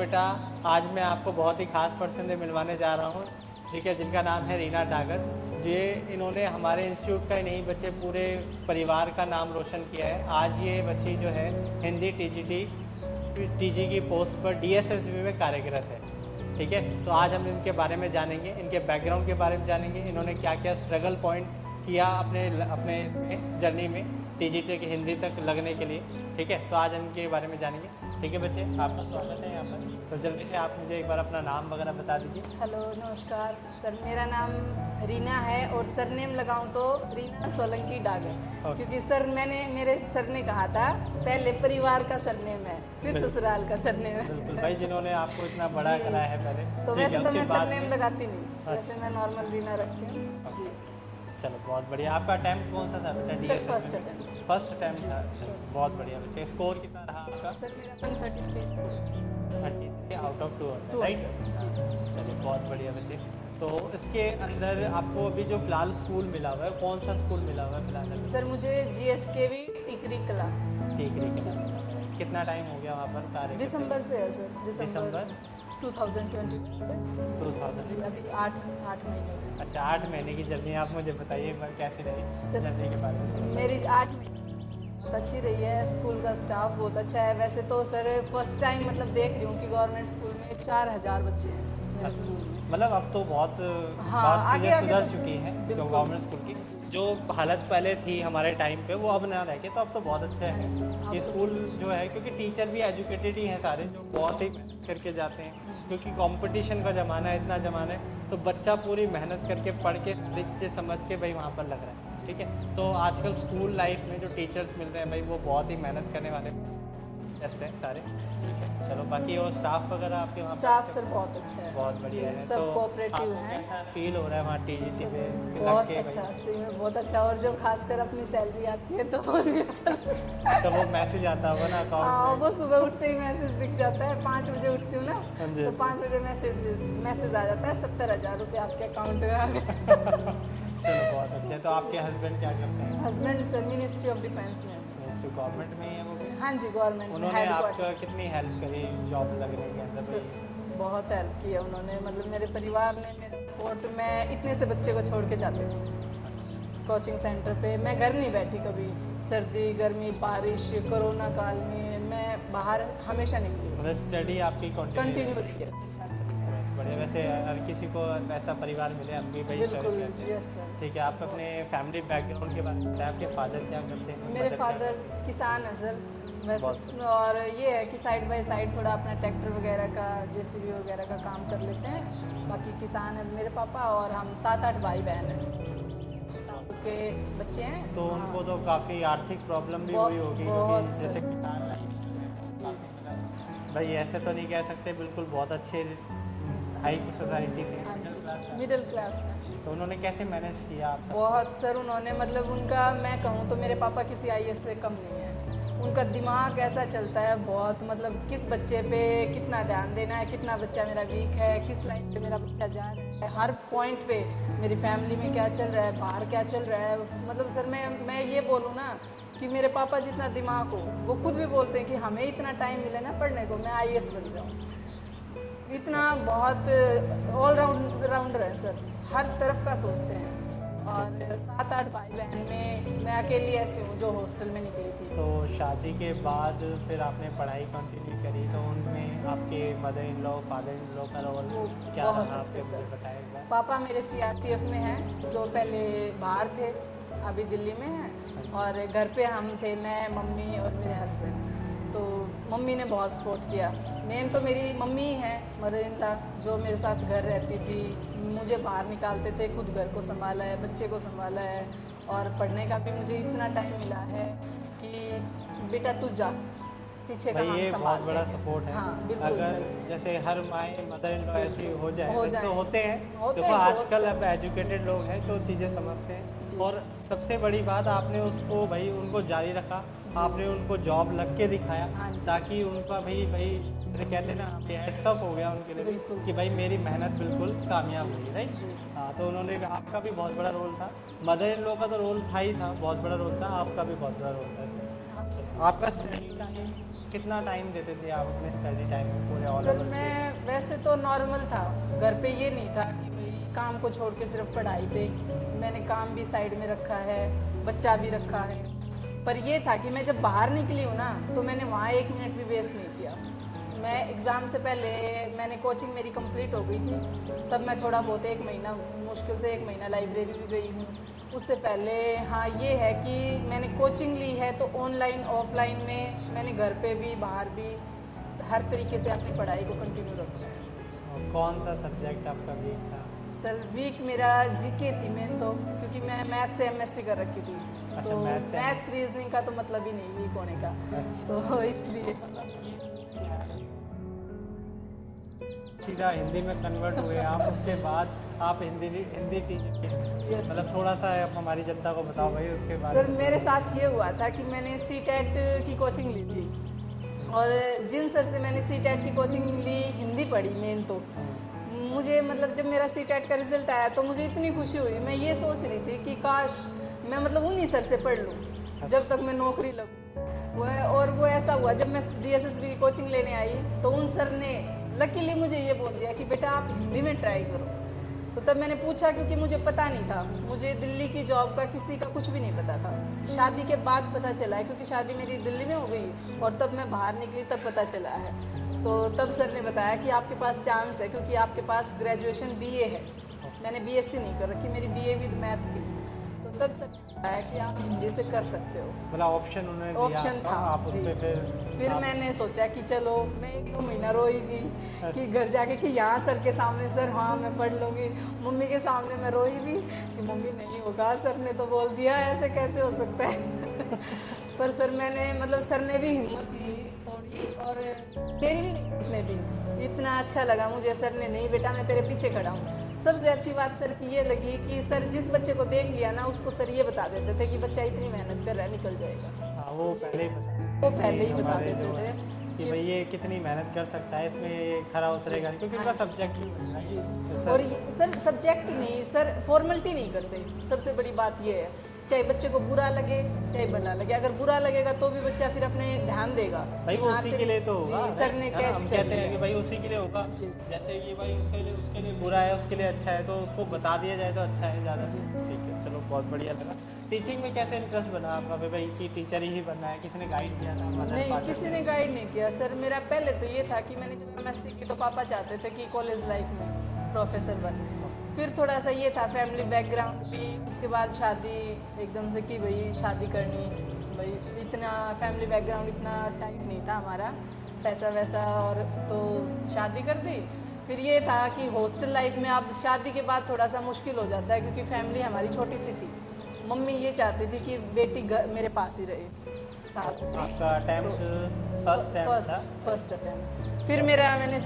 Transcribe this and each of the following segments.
बेटा, आज मैं आपको बहुत ही खास पर्सन से मिलवाने जा रहा हूँ, ठीक है, जिनका नाम है रीना डागर। ये इन्होंने हमारे इंस्टीट्यूट का ही नहीं बच्चे पूरे परिवार का नाम रोशन किया है। आज ये बच्ची जो है हिंदी टीजी की पोस्ट पर डीएसएसबी में कार्यरत है, ठीक है। तो आज हम इनके बारे में जानेंगे, इनके बैकग्राउंड के बारे में जानेंगे, इन्होंने क्या क्या स्ट्रगल पॉइंट किया अपने जर्नी में टीजीटी की हिंदी तक लगने के लिए, ठीक है। तो आज हम इनके बारे में जानेंगे, ठीक है बच्चे। आपका स्वागत है यहाँ पर। तो जल्दी से आप मुझे एक बार अपना नाम वगैरह बता दीजिए। हेलो, नमस्कार सर, मेरा नाम रीना है और सरनेम लगाऊं तो रीना सोलंकी डागर, क्योंकि सर मेरे सर ने कहा था पहले परिवार का सरनेम है फिर ससुराल का सरनेम है। बिल्कुल भाई, जिन्होंने आपको इतना बड़ा कराया है पहले। तो वैसे तो मैं सरनेम लगाती नहीं, वैसे मैं नॉर्मल रीना रखती हूँ जी। चलो बहुत बढ़िया। आपका अटेम्प्ट कौन सा था बेटा? Sir first attempt. First attempt था। चलो बहुत बढ़िया बच्चे। स्कोर कितना रहा आपका? सर मेरा 133 स्कोर। 33 आउट ऑफ 200, राइट जी। चलिए बहुत बढ़िया बच्चे। तो इसके अंदर आपको अभी जो फिलहाल स्कूल मिला हुआ है, कौन सा स्कूल मिला हुआ है फिलहाल? सर मुझे GSKV टिकरी कला। टिकरी कला। कितना टाइम हो गया वहाँ पर कार्य? दिसंबर से है सर, दिसंबर 2020 से। 2000 अभी 8 महीने हुए। अच्छा, 8 महीने की जर्नी आप मुझे बताइए एक बार, कैसी रही जर्नी के बारे में? मेरी 8 महीने बहुत अच्छी रही है। स्कूल का स्टाफ बहुत अच्छा है। वैसे तो सर फर्स्ट टाइम मतलब देख रही हूँ कि गवर्नमेंट स्कूल में 4000 बच्चे हैं मेरे स्कूल में। मतलब अब तो बहुत आगे सुधर चुकी हैं जो गवर्नमेंट स्कूल की जो हालत पहले थी हमारे टाइम पे, वो अब ना रह के, तो अब तो बहुत अच्छा है ये स्कूल जो है, क्योंकि टीचर भी एजुकेटेड ही हैं सारे, जो बहुत ही मेहनत करके जाते हैं, क्योंकि कंपटीशन का ज़माना है, इतना ज़माना है, तो बच्चा पूरी मेहनत करके पढ़ के सारी चीज़ें समझ के भाई वहाँ पर लग रहा है, ठीक है। तो आजकल स्कूल लाइफ में जो टीचर्स मिल रहे हैं भाई, वो बहुत ही मेहनत करने वाले टीचर्स हैं सारे, ठीक है। चलो बाकी और स्टाफ वगैरह आपके वहाँ? स्टाफ सर बहुत अच्छा है, बहुत बढ़िया है। सब तो कोऑपरेटिव हैं। कैसा फील हो रहा है वहाँ टीजीसी पे? बहुत अच्छा, सही में बहुत अच्छा। और जब खासकर अपनी सैलरी आती है तो और भी अच्छा लगता है। तो वो मैसेज आता होगा ना अकाउंट हाँ, में? वो सुबह उठते ही मैसेज दिख जाता है। 5 बजे उठती हूँ ना, तो 5 बजे मैसेज आ जाता है 70,000 रुपये आपके अकाउंट में आ गए। चलो बहुत अच्छे। तो आपके हस्बैंड क्या करते हैं? Husband sir ministry of defence में। गवर्नमेंट में ही है वो भी? हाँ जी, गवर्नमेंट में। उन्होंने आपका कितनी हेल्प करी जॉब लगने के अंदर? बहुत हेल्प की है उन्होंने, मतलब मेरे परिवार ने मेरा सपोर्ट। मैं इतने से बच्चे को छोड़ के जाती थी कोचिंग सेंटर पे, मैं घर नहीं बैठी कभी। सर्दी गर्मी बारिश कोरोना काल में मैं बाहर हमेशा निकली। मतलब स्टडी आपकी कंटिन्यू रही है। बढ़िया। वैसे हर किसी को ऐसा परिवार मिले, हम भी भाई बिल्कुल, यस सर। ठीक है। आप अपने फैमिली बैकग्राउंड के बारे में बताएं, आपके फादर क्या करते हैं? मेरे फादर किसान है सर वैसे, और ये है कि साइड बाय साइड थोड़ा अपना ट्रैक्टर वगैरह का, JCB वगैरह का काम कर लेते हैं। बाकी किसान है मेरे पापा, और हम 7-8 भाई बहन हैं के बच्चे हैं। तो उनको तो काफ़ी आर्थिक प्रॉब्लम भी हुई होगी, क्योंकि जैसे किसान भाई, ऐसे तो नहीं कह सकते बिल्कुल बहुत अच्छे हाई सोसाइटी से, मिडिल क्लास में। तो उन्होंने कैसे मैनेज किया आप? बहुत सर उन्होंने, मतलब उनका मैं कहूँ तो मेरे पापा किसी IAS से कम नहीं है। उनका दिमाग ऐसा चलता है बहुत, मतलब किस बच्चे पे कितना ध्यान देना है, कितना बच्चा मेरा वीक है, किस लाइन पे मेरा बच्चा जा रहा है, हर पॉइंट पे मेरी फैमिली में क्या चल रहा है, बाहर क्या चल रहा है। मतलब सर मैं ये बोलूँ ना कि मेरे पापा जितना दिमाग हो, वो खुद भी बोलते हैं कि हमें इतना टाइम मिले ना पढ़ने को, मैं IAS बन जाऊँ। इतना बहुत ऑल राउंडर है सर, हर तरफ का सोचते हैं। और 7-8 भाई बहन में मैं अकेली ऐसी हूँ जो हॉस्टल में निकली थी। तो शादी के बाद फिर आपने पढ़ाई कंटिन्यू करी, तो उनमें आपके mother in law father in law का रोल क्या रहा आपके? मुझे बताइए। पापा मेरे CRPF में हैं, जो पहले बाहर थे अभी दिल्ली में हैं, और घर पे हम थे, मैं मम्मी और मेरे हस्बैंड। तो मम्मी ने बहुत सपोर्ट किया। मेन तो मेरी मम्मी ही है, मदर इन लॉ, जो मेरे साथ घर रहती थी, मुझे बाहर निकालते थे, खुद घर को संभाला है, बच्चे को संभाला है, और पढ़ने का भी मुझे इतना टाइम मिला है कि बेटा तू जा, पीछे का हम संभाल बहुत बड़ा सपोर्ट है। हाँ बिल्कुल अगर सर। जैसे हर माए मदर इन लॉ ऐसी हो जाए तो होते हैं, होते देखो हैं आजकल अब एजुकेटेड लोग हैं जो चीज़ें समझते हैं। और सबसे बड़ी बात, आपने उसको भाई उनको जारी रखा, आपने उनको जॉब लग के दिखाया, ताकि उनका भाई जैसे कहते हैं ना, हेड्सअप हो गया उनके लिए कि भाई मेरी मेहनत बिल्कुल कामयाब हुई, राइट। हाँ, तो उन्होंने, आपका भी बहुत बड़ा रोल था, मदर इन लॉ का तो रोल था ही था, बहुत बड़ा रोल था, आपका भी बहुत बड़ा रोल था। आपका स्टडी टाइम कितना टाइम देते थे आप अपने स्टडी टाइम में पूरे ऑल सर ओवर? मैं वैसे तो नॉर्मल था, घर पे ये नहीं था कि भाई काम को छोड़ के सिर्फ पढ़ाई पे। मैंने काम भी साइड में रखा है, बच्चा भी रखा है। पर ये था कि मैं जब बाहर निकली हूँ ना, तो मैंने वहाँ 1 मिनट भी वेस्ट नहीं किया। मैं एग्ज़ाम से पहले मैंने कोचिंग मेरी कंप्लीट हो गई थी, तब मैं थोड़ा बहुत 1 महीना, मुश्किल से 1 महीना लाइब्रेरी भी गई हूँ। उससे पहले हाँ ये है कि मैंने कोचिंग ली है तो ऑनलाइन ऑफलाइन में मैंने घर पे भी बाहर भी हर तरीके से अपनी पढ़ाई को कंटिन्यू रखा है। और कौन सा सब्जेक्ट आपका वीक था? सर वीक मेरा जीके थी मेन तो, क्योंकि मैं मैथ से एमएससी कर रखी थी। अच्छा, तो मैथ्स से मैथ्स रीजनिंग का तो मतलब ही नहीं वीक होने का, अच्छा। तो इसलिए सीधा हिंदी में कन्वर्ट हुए आप, उसके बाद आप हिंदी टीचर, Yes. मतलब थोड़ा सा आप हमारी जनता को बताओ भाई उसके बाद। सर मेरे साथ ये हुआ था कि मैंने सीटेट की कोचिंग ली थी, और जिन सर से मैंने सीटेट की कोचिंग ली, हिंदी पढ़ी मेन तो, मुझे मतलब जब मेरा सीटेट का रिजल्ट आया तो मुझे इतनी खुशी हुई। मैं ये सोच रही थी कि काश मैं मतलब उन्हीं सर से पढ़ लूँ जब तक मैं नौकरी लगूँ। वो ऐसा हुआ, जब मैं डीएसएसबी की कोचिंग लेने आई तो उन सर ने लकीली मुझे ये बोल दिया कि बेटा आप हिंदी में ट्राई करो। तो तब मैंने पूछा, क्योंकि मुझे पता नहीं था, मुझे दिल्ली की जॉब का किसी का कुछ भी नहीं पता था। शादी के बाद पता चला है, क्योंकि शादी मेरी दिल्ली में हो गई और तब मैं बाहर निकली तब पता चला है। तो तब सर ने बताया कि आपके पास चांस है, क्योंकि आपके पास ग्रेजुएशन बीए है। मैंने बीएससी नहीं कर रखी, मेरी बीए विद मैथ थी। तो तब सर ने बताया कि आप हिंदी से कर सकते हो, मतलब ऑप्शन उन्होंने दिया ऑप्शन था आप उस जी। पे फिर मैंने सोचा कि चलो, मैं 1-2 महीना रोई भी कि घर जाके कि यहाँ सर के सामने सर हाँ मैं पढ़ लूँगी। मम्मी के सामने मैं रोई भी कि मम्मी नहीं होगा, सर ने तो बोल दिया, ऐसे कैसे हो सकता है। पर सर मैंने मतलब सर ने भी हिम्मत दी और मेरी भी हिम्मत ने दी। इतना अच्छा लगा मुझे, सर ने नहीं बेटा मैं तेरे पीछे खड़ा हूँ। सबसे अच्छी बात सर की ये लगी कि सर जिस बच्चे को देख लिया ना, उसको सर ये बता देते थे कि बच्चा इतनी मेहनत कर रहा है, निकल जाएगा। हाँ, वो पहले ही बता हमारे देते जो थे कि भाई ये कितनी मेहनत कर सकता है, इसमें ये खरा उतरेगा नहीं, क्योंकि उनका सब्जेक्ट ही बनना है। जी। तो सर- और सर सब्जेक्ट नहीं, सर फॉर्मेलिटी नहीं करते। सबसे बड़ी बात ये है, चाहे बच्चे को बुरा लगे चाहे भला लगे, अगर बुरा लगेगा तो भी बच्चा फिर अपने ध्यान देगा भाई वो हाँ, उसी तेरी- के लिए तो होगा। जी, सर ने है ना? कैच हम कर कहते हैं कि लिया। भाई उसी के लिए होगा। जी। जैसे ये भाई उसके लिए बुरा है, उसके लिए अच्छा है, तो उसको बता दिया जाए तो अच्छा है ज़्यादा। जी। ठीक है, चलो बहुत बढ़िया लगा। टीचिंग में कैसे इंटरेस्ट बना आपका भाई कि टीचर ही बनना है? किसी ने गाइड किया था? मदर नहीं, फादर किसी ने गाइड नहीं किया सर। मेरा पहले तो ये था कि मैंने जब एमएससी की तो पापा चाहते थे कि कॉलेज लाइफ में प्रोफेसर बन। फिर थोड़ा सा ये था फैमिली बैकग्राउंड भी, उसके बाद शादी एकदम से कि भाई शादी करनी, भाई इतना फैमिली बैकग्राउंड इतना टाइट नहीं था हमारा, पैसा वैसा, और तो शादी कर दी। फिर ये था कि हॉस्टल लाइफ में अब शादी के बाद थोड़ा सा मुश्किल हो जाता है, क्योंकि फैमिली हमारी छोटी सी थी। मम्मी ये चाहती थी कि बेटी मेरे पास ही रहे, सास मेरी। आपका अटेम्प्ट फर्स्ट अटेम्प्ट। फिर मैंने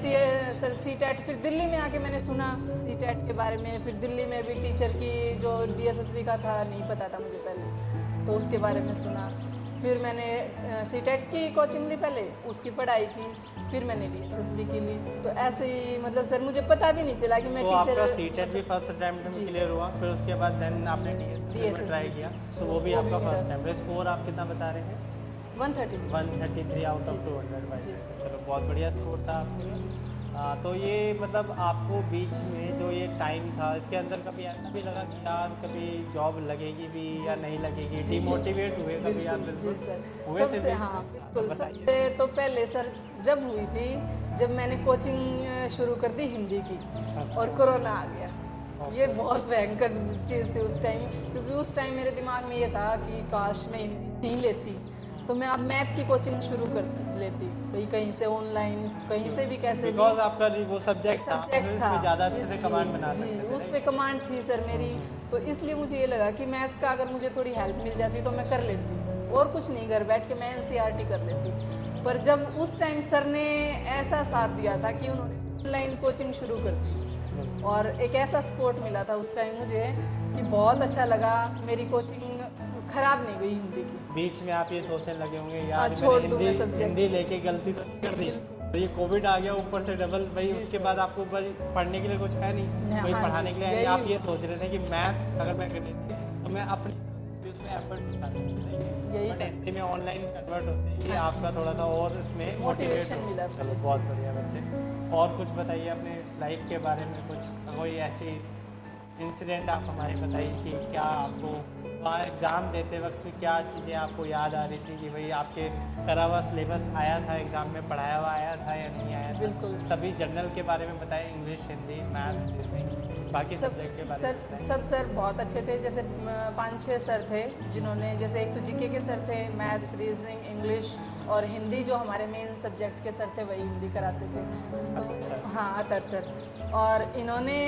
सर सीटेट, फिर दिल्ली में आके मैंने सुना सीटेट के बारे में। फिर दिल्ली में भी टीचर की जो डीएसएसबी का था, नहीं पता था मुझे पहले, तो उसके बारे में सुना। फिर मैंने सीटेट की कोचिंग ली पहले, उसकी पढ़ाई की, फिर मैंने डीएसएसबी की ली। तो ऐसे ही मतलब सर मुझे पता भी नहीं चला कि मैं तो टीचर। आपका सीटेट भी फर्स्ट अटेम्प्ट में जी। क्लियर हुआ, फिर उसके बाद देन आपने डीएसएसबी में ट्राई किया, तो वो भी आपका मेरा- फर्स्ट अटेम्प्ट। स्कोर आप कितना बता रहे हैं? 133। 133 आउट ऑफ जी, 200 भाई। जी, सर। चलो बहुत बढ़िया स्कोर था आपके। तो ये मतलब आपको बीच में जो ये टाइम था, इसके अंदर कभी ऐसा भी लगा कि यार कभी जॉब लगेगी भी या नहीं लगेगी? जी। डिमोटिवेट हुए कभी आप? बिल्कुल, जी सर। हुए थे सबसे बीच हाँ में? बिल्कुल। बताइए। सबसे तो पहले सर जब हुई थी, जब मैंने कोचिंग शुरू कर दी हिंदी की, अच्छा। और कोरोना आ गया। ओके। ये बहुत भयंकर चीज़ थी उस टाइम, क्योंकि उस टाइम मेरे दिमाग में ये था कि काश मैं हिंदी नहीं लेती, तो मैं अब मैथ की कोचिंग शुरू कर लेती, भाई कहीं से ऑनलाइन, कहीं से भी कैसे भी। बिकॉज आपका वो सब्जेक्ट था, सब्जेक्ट था, इसमें ज़्यादा अच्छे से इसलिए- कमांड बना जी, सकते थे। उस पे कमांड थी सर मेरी। तो इसलिए मुझे ये लगा कि मैथ्स का अगर मुझे थोड़ी हेल्प मिल जाती तो मैं कर लेती, और कुछ नहीं, घर बैठ के मैं एनसीईआरटी कर लेती। पर जब उस टाइम सर ने ऐसा साथ दिया था कि उन्होंने ऑनलाइन कोचिंग शुरू कर दी, और एक ऐसा सपोर्ट मिला था उस टाइम मुझे कि बहुत अच्छा लगा। मेरी कोचिंग खराब नहीं गई हिंदी की। बीच में आप ये सोचने लगे होंगे यार हाँ, मैंने छोड़ दूँ मैं हिंदी सब्जेक्ट। हिंदी लेके गलती तो नहीं कर दी, तो ये कोविड आ गया ऊपर से डबल भाई। जी, उसके सर। बाद आपको भाई पढ़ने के लिए कुछ है नहीं, कोई हाँ पढ़ाने जी, के लिए है नहीं। यही- आप ये सोच रहे थे कि मैथ्स अगर मैं कर लेती तो मैं अपनी उसमें एफर्ट दिखाते हैं, यही बट था। हिंदी में ऑनलाइन कन्वर्ट होते हैं, ये हाँ जी। आपका थोड़ा सा और इसमें मोटिवेट मोटिवेशन हो। मिला चलो मुझे। बहुत बढ़िया बच्चे। और कुछ बताइए अपने लाइफ के बारे में, कुछ कोई ऐसी इंसिडेंट आप हमारे बताइए कि क्या आपको वहाँ एग्ज़ाम देते वक्त क्या चीज़ें आपको याद आ रही थी कि भाई आपके करा हुआ सिलेबस आया था एग्ज़ाम में, पढ़ाया हुआ आया था या नहीं आया था? बिल्कुल। सभी जनरल के बारे में बताएं, इंग्लिश, हिंदी, मैथ्स, रीजनिंग, बाकी सब सब्जेक्ट के बारे सर में बताएं। सब सर बहुत अच्छे थे। जैसे 5-6 सर थे जिन्होंने, जैसे एक तो जीके के सर थे, मैथ्स, रीजनिंग, इंग्लिश और हिंदी जो हमारे मेन सब्जेक्ट के सर थे वही हिंदी कराते थे। तो हाँ, अतर सर। और इन्होंने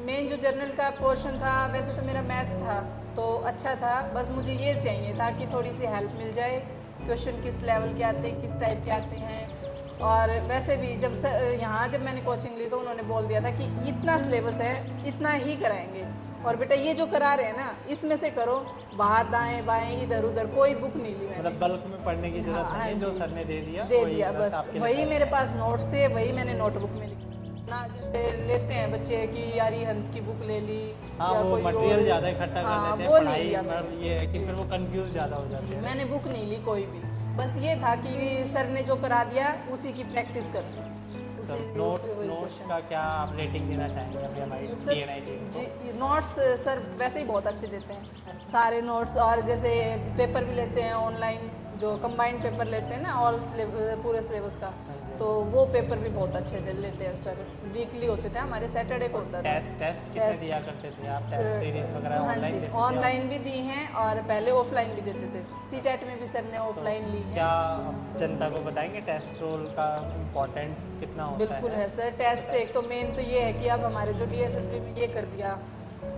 मेन जो जर्नल का पोर्शन था, वैसे तो मेरा मैथ था तो अच्छा था, बस मुझे ये चाहिए था कि थोड़ी सी हेल्प मिल जाए, क्वेश्चन किस लेवल के आते हैं, किस टाइप के आते हैं। और वैसे भी जब यहाँ जब मैंने कोचिंग ली तो उन्होंने बोल दिया था कि इतना सिलेबस है, इतना ही कराएंगे, और बेटा ये जो करा रहे हैं ना इसमें से करो, बाहर दाएं बाएं इधर उधर कोई बुक नहीं ली मैंने। मतलब बल्क में पढ़ने की जरूरत हाँ, नहीं है, जो जी। सर ने दे दिया दे वही दिया बस, आपके वही लिए मेरे पास नोट्स थे, वही मैंने नोटबुक में लिखा ना। जैसे लेते हैं बच्चे कि यार ये हंत की बुक ले ली, हाँ, या वो कोई मटेरियल और, ज़्यादा इकट्ठा कर हाँ, लेते हैं वो नहीं पढ़ाई लिया में, मैंने। ये है कि जी। फिर वो कंफ्यूज ज़्यादा हो जाते जी, हैं। मैंने बुक नहीं ली कोई भी, बस ये था कि सर ने जो करा दिया उसी की प्रैक्टिस कर, तो उसी नोट्स उसी वही नोट्स क्वेश्चन। का क्या आप रेटिंग देना चाहेंगे अभी हमारी सर DNI टीम को? जी, नोट्स सर वैसे ही बहुत अच्छे देते हैं सारे नोट्स। और जैसे पेपर भी लेते हैं ऑनलाइन, जो कंबाइंड पेपर लेते हैं ना पूरे सिलेबस का, तो वो पेपर भी बहुत अच्छे लेते हैं सर। वीकली होते थे हमारे, सैटरडे को होता था। टेस्ट कितने टेस्ट। दिया करते थे आप? टेस्ट सीरीज वगैरह हाँ ऑनलाइन जी, देते थे ऑनलाइन भी दी हैं और पहले ऑफलाइन भी देते थे। सीटेट में भी सर ने आप? ऑफलाइन ली है। क्या आप जनता को बताएंगे टेस्ट रोल का इम्पोर्टेंस कितना होता है? बिल्कुल है सर। टेस्ट एक तो मेन तो ये है कि अब हमारे जो DSSB में ये कर दिया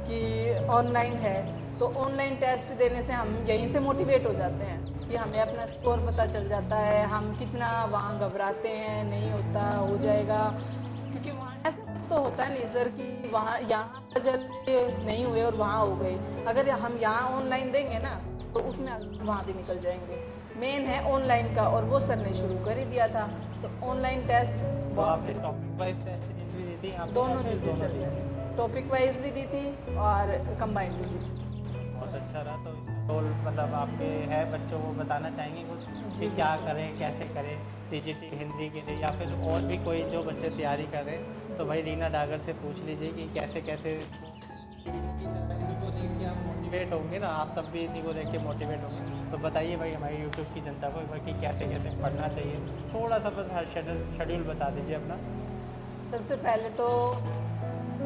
कि ऑनलाइन है, तो ऑनलाइन टेस्ट देने से हम यहीं से मोटिवेट हो जाते हैं कि हमें अपना स्कोर पता चल जाता है, हम कितना वहाँ घबराते हैं, नहीं होता, हो जाएगा। क्योंकि वहाँ ऐसा कुछ तो होता नहीं सर कि वहाँ यहाँ रिजल्ट नहीं हुए और वहाँ हो गए। अगर हम यहाँ ऑनलाइन देंगे ना तो उसमें वहाँ भी निकल जाएंगे। मेन है ऑनलाइन का, और वो सर ने शुरू कर ही दिया था। तो ऑनलाइन टेस्ट तो आपने टॉपिक वाइज टेस्ट सीरीज भी दी थी? आपने दोनों या दी फिर थी सर दी थी? मैंने, टॉपिक वाइज भी दी थी और कंबाइंड भी दी थी। बहुत अच्छा रहा। तो इसका रोल मतलब आपके है, बच्चों को बताना चाहेंगे कुछ जी, कि क्या करें, कैसे करें TGT हिंदी के लिए, या फिर और भी कोई जो बच्चे तैयारी कर रहे हैं तो भाई रीना डागर से पूछ लीजिए कि कैसे कैसे इनको देख के आप मोटिवेट होंगे ना, आप सब भी इन्हीं को देख के मोटिवेट होंगे। तो बताइए भाई हमारी यूट्यूब की जनता को एक बार कि कैसे कैसे पढ़ना चाहिए, थोड़ा सा बस शेड्यूल बता दीजिए अपना। सबसे पहले तो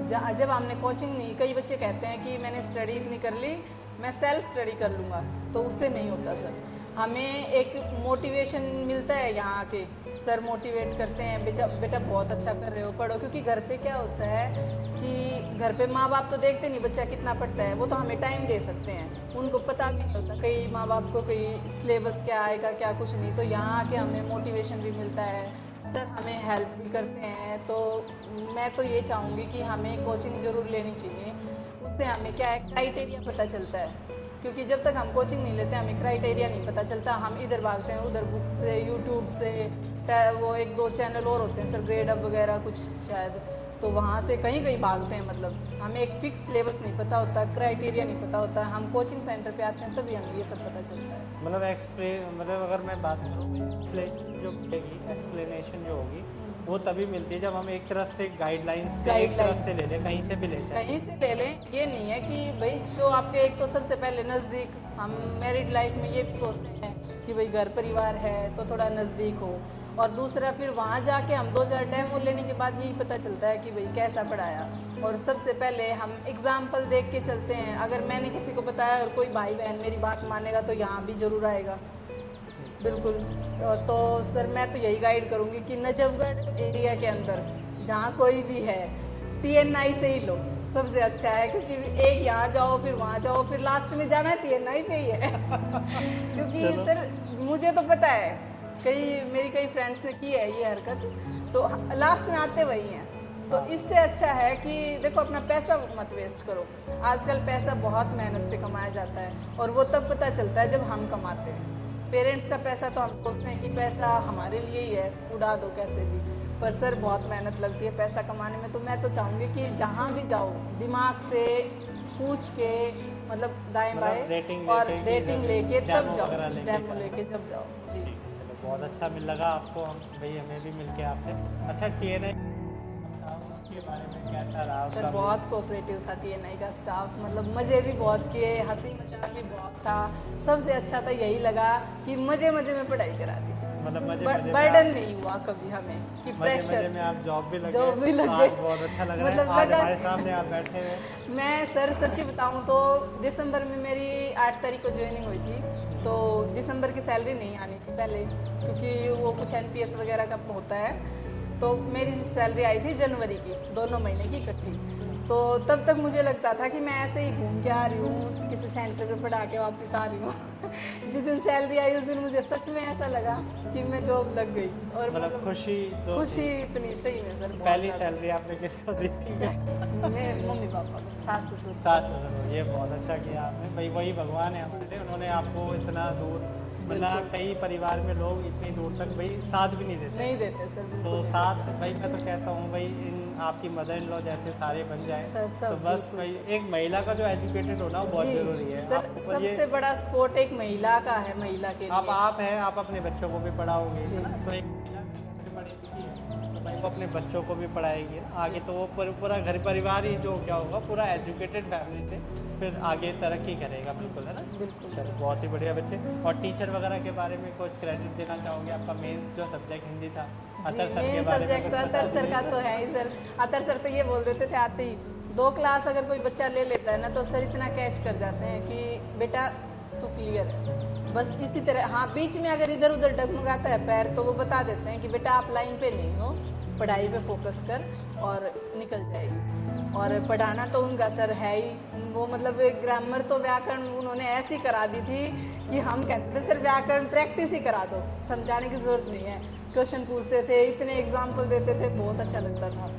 जब हमने कोचिंग नहीं, कई बच्चे कहते हैं कि मैंने स्टडी इतनी कर ली, मैं सेल्फ स्टडी कर लूँगा, तो उससे नहीं होता सर। हमें एक मोटिवेशन मिलता है यहाँ आके, सर मोटिवेट करते हैं, बेटा बहुत अच्छा कर रहे हो, पढ़ो। क्योंकि घर पे क्या होता है कि घर पे माँ बाप तो देखते नहीं बच्चा कितना पढ़ता है, वो तो हमें टाइम दे सकते हैं, उनको पता भी नहीं होता कई माँ बाप को, कई सिलेबस क्या आएगा क्या कुछ नहीं। तो यहाँ आके हमें मोटिवेशन भी मिलता है, सर हमें हेल्प भी करते हैं। तो मैं तो ये चाहूँगी कि हमें कोचिंग ज़रूर लेनी चाहिए, उससे हमें क्या है क्राइटेरिया पता चलता है। क्योंकि जब तक हम कोचिंग नहीं लेते हमें क्राइटेरिया नहीं पता चलता, हम इधर भागते हैं उधर बुक्स से, यूट्यूब से, वो 1-2 चैनल और होते हैं सर, ग्रेड अप वगैरह कुछ शायद, तो वहाँ से कहीं कहीं भागते हैं। मतलब हमें एक फिक्स सिलेबस नहीं पता होता, क्राइटेरिया नहीं पता होता, हम कोचिंग सेंटर पे आते हैं तभी हमें ये सब पता चलता है। मतलब अगर मैं बात करूँ जो मिलेगी, एक्सप्लेनेशन जो होगी वो तभी मिलती है जब हम एक तरफ से गाइडलाइंस एक तरफ से ले लें, कहीं से भी ले जाए। कहीं से ले लें, ये नहीं है कि भाई जो आपके, एक तो सबसे पहले नज़दीक, हम मैरिड लाइफ में ये सोचते हैं कि भाई घर परिवार है तो थोड़ा नज़दीक हो, और दूसरा फिर वहाँ जाके हम 2-4 डेमो लेने के बाद यही पता चलता है कि भाई कैसा पढ़ाया। और सबसे पहले हम एग्जाम्पल देख के चलते हैं, अगर मैंने किसी को बताया और कोई भाई बहन मेरी बात मानेगा तो यहाँ भी ज़रूर आएगा। बिल्कुल। तो सर मैं तो यही गाइड करूँगी कि नजफगढ़ एरिया के अंदर जहाँ कोई भी है TNI से ही लो, सबसे अच्छा है। क्योंकि एक यहाँ जाओ फिर वहाँ जाओ, फिर लास्ट में जाना TNI पे ही है। क्योंकि सर मुझे तो पता है, मेरी कई फ्रेंड्स ने की है ये हरकत, तो लास्ट में आते वही हैं। तो इससे अच्छा है कि देखो अपना पैसा मत वेस्ट करो। आजकल पैसा बहुत मेहनत से कमाया जाता है, और वो तब पता चलता है जब हम कमाते हैं। पेरेंट्स का पैसा तो हम सोचते हैं कि पैसा हमारे लिए ही है, उड़ा दो कैसे भी, पर सर बहुत मेहनत लगती है पैसा कमाने में। तो मैं तो चाहूँगी कि जहाँ भी जाओ दिमाग से पूछ के, मतलब दाएं मतलब बाएं रेटिंग और लेके कि रेटिंग जब लेके तब डेमो जाओ, वगैरह लेके डेमो करो। लेके जब जाओ जी। ठीक है, चलो बहुत अच्छा मिल लगा आपको, हम भाई हमें भी मिल के आपसे। अच्छा TNI उसके बारे में कैसा रहा सर उसका बहुत कोऑपरेटिव था TNI का स्टाफ, मतलब मज़े भी बहुत किए, हंसी मजाक भी बहुत था। सबसे अच्छा तो यही लगा कि मज़े मज़े में पढ़ाई करा दी, मतलब मजे मजे में बर्डन आप नहीं हुआ कभी हमें कि मजे प्रेशर। में आप जॉब भी लग जॉब गए, भी तो लग आज गए, बहुत अच्छा लग रहा है। मतलब आज लगा। हमारे सामने आप बैठे हुए। मैं सर सच्ची बताऊं तो दिसंबर में मेरी 8 तारीख को ज्वाइनिंग हुई थी, तो दिसंबर की सैलरी नहीं आनी थी पहले, क्योंकि वो कुछ NPS वगैरह का होता है। तो मेरी सैलरी आई थी जनवरी की, दोनों महीने की इकट्ठी। तो तब तक मुझे लगता था कि मैं ऐसे ही घूम के आ रही हूँ, किसी सेंटर पे पढ़ा के वापस आ रही हूँ। जिस दिन सैलरी आई उस दिन मुझे सच में ऐसा लगा कि मैं जॉब लग गई। और मतलब मतलब खुशी तो खुशी थी। इतनी सही में सर, बहुत पहली ज़्यादा। सैलरी आपने किसको दी थी? मैं मम्मी पापा को, सास ससुर को। सास ससुर। ये बहुत अच्छा किया आपने भाई, वही भगवान है हमारे, उन्होंने आपको इतना दूर, बिल्कुल मतलब कई परिवार में लोग इतनी दूर तक भाई साथ भी नहीं देते। नहीं देते सर, तो बिल्कुल नहीं साथ देते। भाई मैं तो कहता हूँ भाई इन आपकी मदर इन लॉ जैसे सारे बन जाए, सर तो सब बस बिल्कुल भाई सर। एक महिला का जो एजुकेटेड होना वो बहुत जी ज़रूरी है। सर, आप ऊपर ये सबसे बड़ा सपोर्ट एक महिला का है, महिला के लिए। आप हैं, आप अपने बच्चों को भी पढ़ाओगे, जी है ना? तो एक महिला अगर पढ़ी लिखी है तो भाई वो अपने बच्चों को भी पढ़ाएगी ना आगे, तो वो पूरा घर परिवार ही जो क्या होगा, पूरा एजुकेटेड फैमिली से फिर आगे तरक्की करेगा, बिल्कुल, है ना? बिल्कुल चलो सर। बहुत ही बढ़िया बच्चे। और टीचर वगैरह के बारे में कुछ क्रेडिट देना चाहोगे? आपका मेन जो सब्जेक्ट हिंदी था, जी अतर सर के मेन बारे में सब्जेक्ट कुछ तो बता अतर सर का दीजिए। तो है ही सर। अतर सर तो ये बोल देते थे आते ही, 2 क्लास अगर कोई बच्चा ले लेता है ना तो सर इतना कैच कर जाते हैं कि बेटा तू क्लियर है। बस इसी तरह, हाँ बीच में अगर इधर उधर डगमगाता है पैर तो वो बता देते हैं कि बेटा आप लाइन पे नहीं हो, पढ़ाई पे फोकस कर और निकल जाएगी। और पढ़ाना तो उनका सर है ही, वो मतलब ग्रामर तो व्याकरण उन्होंने ऐसी करा दी थी कि हम कहते थे सर व्याकरण प्रैक्टिस ही करा दो, समझाने की जरूरत नहीं है। क्वेश्चन पूछते थे, इतने एग्जाम्पल देते थे, बहुत अच्छा लगता था।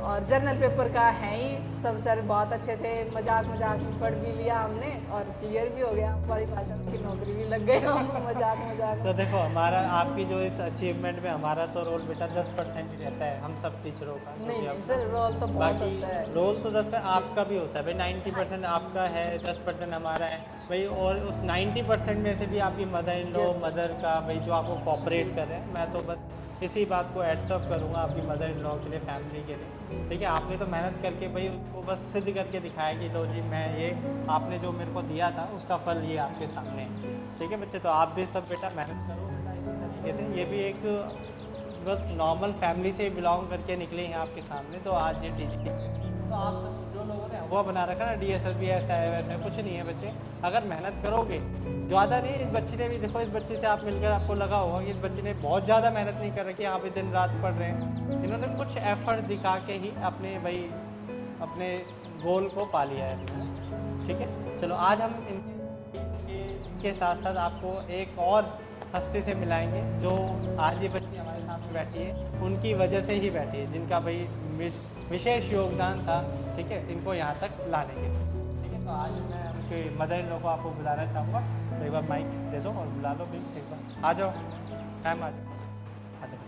और जर्नल पेपर का है ही, सब सर बहुत अच्छे थे, मजाक मजाक में पढ़ भी लिया हमने और क्लियर भी हो गया, बड़ी भाषा की नौकरी भी लग गई हम मजाक मजाक तो में। देखो हमारा आपकी जो इस अचीवमेंट में हमारा तो रोल बेटा 10% ही रहता है हम सब टीचरों का, जो नहीं भी नहीं अपना। सर, रोल तो बहुत बाकी होता है। रोल तो 10 आपका भी होता है भाई, 90% आपका है, 10% हमारा है भाई। और उस 90% में से भी आपकी mother in law, yes sir. Mother का भाई जो आपको जी कॉपरेट कर रहे हैं, मैं तो बस इसी बात को एड्सअप करूँगा आपकी मदर इन लॉ के लिए, फैमिली के लिए। ठीक है, आपने तो मेहनत करके भाई उनको बस सिद्ध करके दिखाया कि लो जी मैं ये, आपने जो मेरे को दिया था उसका फल ये आपके सामने है। ठीक है बच्चे, तो आप भी सब बेटा मेहनत करो बेटा इसी तरीके से। ये भी एक बस नॉर्मल फैमिली से बिलोंग करके निकले हैं आपके सामने, तो आज ये टीचिंग, तो आप सब जो लोगों ने वो बना रखा ना DSLB ऐसा है वैसा है, कुछ नहीं है बच्चे। अगर मेहनत करोगे, ज़्यादा नहीं, इस बच्चे ने भी देखो, इस बच्चे से आप मिलकर आपको लगा होगा कि इस बच्चे ने बहुत ज़्यादा मेहनत नहीं कर रखी, यहाँ पे दिन रात पढ़ रहे हैं। इन्होंने कुछ एफर्ट दिखा के ही अपने भाई अपने गोल को पा लिया है इन्होंने। ठीक है, चलो आज हम इनके साथ साथ आपको एक और हस्ती से मिलाएंगे, जो आज ये बच्ची हमारे सामने बैठी है, उनकी वजह से ही बैठी है, जिनका भाई विशेष योगदान था, ठीक है, इनको यहाँ तक लाने के लिए। ठीक है, तो आज मैं उनके मदर इन लॉ को आपको बुलाना चाहूँगा, तो एक बार माइक दे दो और बुला लो प्लीज, एक बार आ जाओ, टाइम आ जाओ, आ जाओ।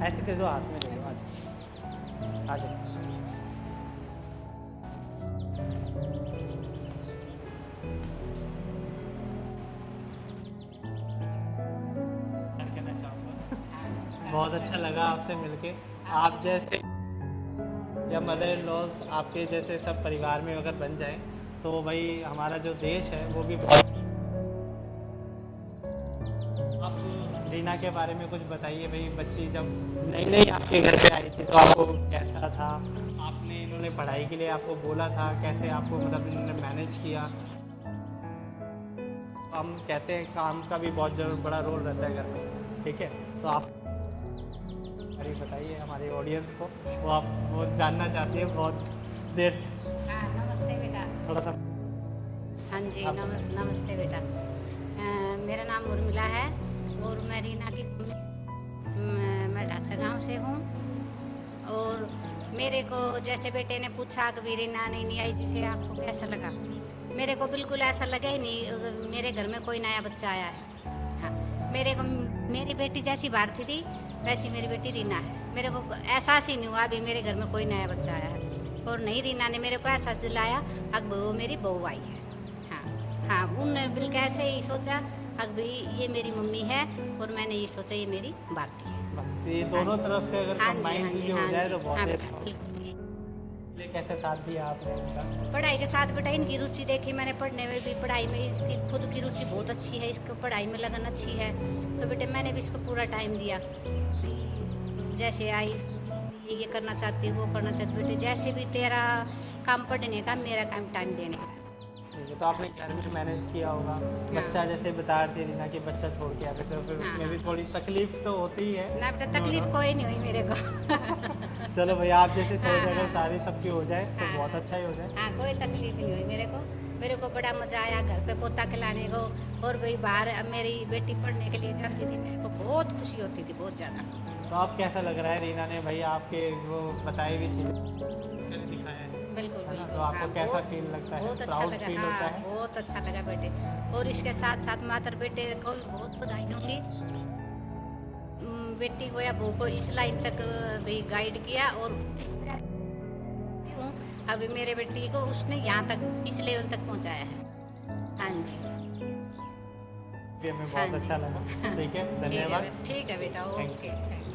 ऐसे दे दो, हाथ में दे दो, आ जाओ। कहना चाहूँगा बहुत अच्छा लगा आपसे मिलके। आप जैसे या मदर इन लॉज आपके जैसे सब परिवार में अगर बन जाए तो भाई हमारा जो देश है वो भी बहुत। आप रीना के बारे में कुछ बताइए भाई, बच्ची जब नई नई आपके घर पे आई थी तो आपको कैसा था? आपने इन्होंने पढ़ाई के लिए आपको बोला था, कैसे आपको मतलब इन्होंने मैनेज किया? हम कहते हैं काम का भी बहुत बड़ा रोल रहता है घर में, ठीक है, तो आप अरे बताइए हमारे ऑडियंस को, वो आप वो जानना चाहती है बहुत देर से। हाँ नमस्ते बेटा। थोड़ा सा हाँ जी आप नमस्ते बेटा। मेरा नाम उर्मिला है और मैं रीना की मैं ढासा गांव से हूँ। और मेरे को जैसे बेटे ने पूछा कि रीना नहीं आई, जिसे आपको कैसा लगा? मेरे को बिल्कुल ऐसा लगा ही नहीं, मेरे घर में कोई नया बच्चा आया है। हाँ, मेरी बेटी जैसी भारती थी वैसी मेरी बेटी रीना है। मेरे को एहसास ही नहीं हुआ अभी मेरे घर में कोई नया बच्चा आया है। और नहीं, रीना ने मेरे को एहसास दिलाया अब वो मेरी बहू आई है। हाँ हाँ, उनने बिल्कुल ऐसे ही सोचा अब भी ये मेरी मम्मी है, और मैंने ये सोचा ये मेरी भारती है। बस ये दोनों तरफ से अगर हाँ जी, कंबाइन हाँ जी, चीजें हो हाँ जाए जी, तो बहुत हाँ, ही अच्छा होगा। बिल्कुल। ये कैसे साथ दिया आपने इनका? पढ़ाई के साथ बेटा इनकी रुचि देखी मैंने, पढ़ने में भी, पढ़ाई में इसकी खुद की रुचि बहुत अच्छी है, इसको पढ़ाई में लगन अच्छी है, तो बेटे मैंने भी इसको पूरा टाइम दिया। जैसे आई ये करना चाहती वो करना चाहती, बेटे जैसे भी तेरा काम पढ़ने का, मेरा काम टाइम देने का। ठीक है, तो आपने घर में मैनेज किया होगा। बच्चा जैसे बता रही थी रीना कि बच्चा छोड़ के आते तो फिर हाँ, उसमें भी हाँ। थोड़ी तकलीफ तो होती ही है। ना बेटा तकलीफ कोई नहीं हुई मेरे को। चलो भाई, आप जैसे सोच हाँ, अगर हाँ। सारी सबकी हो जाए तो हाँ, बहुत अच्छा ही हो जाए। हाँ, कोई तकलीफ नहीं हुई मेरे को। मेरे को बड़ा मजा आया घर पे पोता खिलाने को, और भाई बाहर मेरी बेटी पढ़ने के लिए जाती थी, मेरे को बहुत खुशी होती थी, बहुत ज़्यादा। तो आप कैसा लग रहा है रीना ने भाई आपके वो बताई हुई चीज़ें दिखाया है? बिल्कुल है ना? बिल्कुल। तो आपको हाँ, कैसा बहुत- फील लगता है? बहुत अच्छा प्राउड लगा। फील होता हाँ, है? बहुत अच्छा लगा बेटे। और इसके साथ साथ मातर बेटे को भी बहुत बधाई दूंगी। बेटी को या बहू को इस लाइन तक भी गाइड किया, और अभी मेरे बेटी को उसने यहाँ तक, इस लेवल तक पहुँचाया है। हाँ जी, ये हमें हाँ बहुत जी। अच्छा लगा। ठीक है, ठीक है धन्यवाद। ठीक है बेटा, Thank you. ओके।